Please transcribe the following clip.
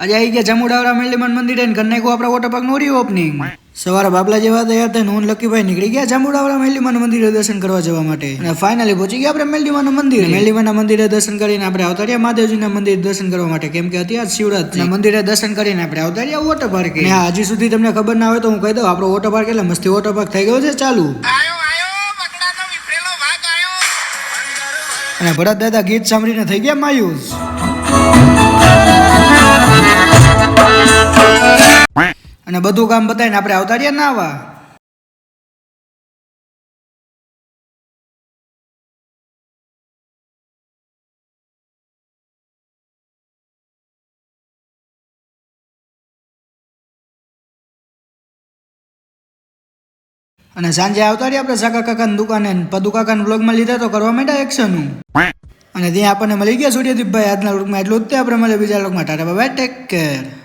આજે આવી ગયા જમુડાવરા મેલીમાન મંદિરે ને કન્યા કો આપણા વોટર પાર્ક નું ઓપનિંગ સવારે બાબલા જેવા તૈયાર થઈને હું લકીભાઈ નીકળી ગયા જમુડાવરા મેલીમાન મંદિરે દર્શન કરવા જવા માટે અને ફાઇનલી પહોંચી ગયા આપણે મેલીમાન મંદિર મેલીમાના મંદિરે દર્શન કરીને આપણે આવતા રહ્યા મહાદેવજીના મંદિર દર્શન કરવા માટે કેમ કે અત્યારે શિવરાત્રી મંદિરે દર્શન કરીને આપણે આવતા રહ્યા વોટર પાર્ક હજી સુધી તમને ખબર ના હોય તો હું કહી દઉં આપણો વોટર પાર્ક એટલે મસ્તી વોટર પાર્ક થઈ ગયો છે ચાલુ અને ભરત દાદા ગીત સાંભળીને થઈ ગયા માયુસ અને બધું કામ બતાવીને આપણે આવતા રહ્યા નાવા અને સાંજે આવતા રહ્યા આપણે સાકા કાકાની દુકાને પદુ કાકાના બ્લોગમાં લીધા તો કરવા માંડ્યા એક્શન અને ત્યાં આપણને મળી ગયા સૂર્યદીપભાઈ આજના બ્લોગમાં એટલું જ તે આપણે મળે બીજા બ્લોગમાં ટાટા બાય ટેક કેર.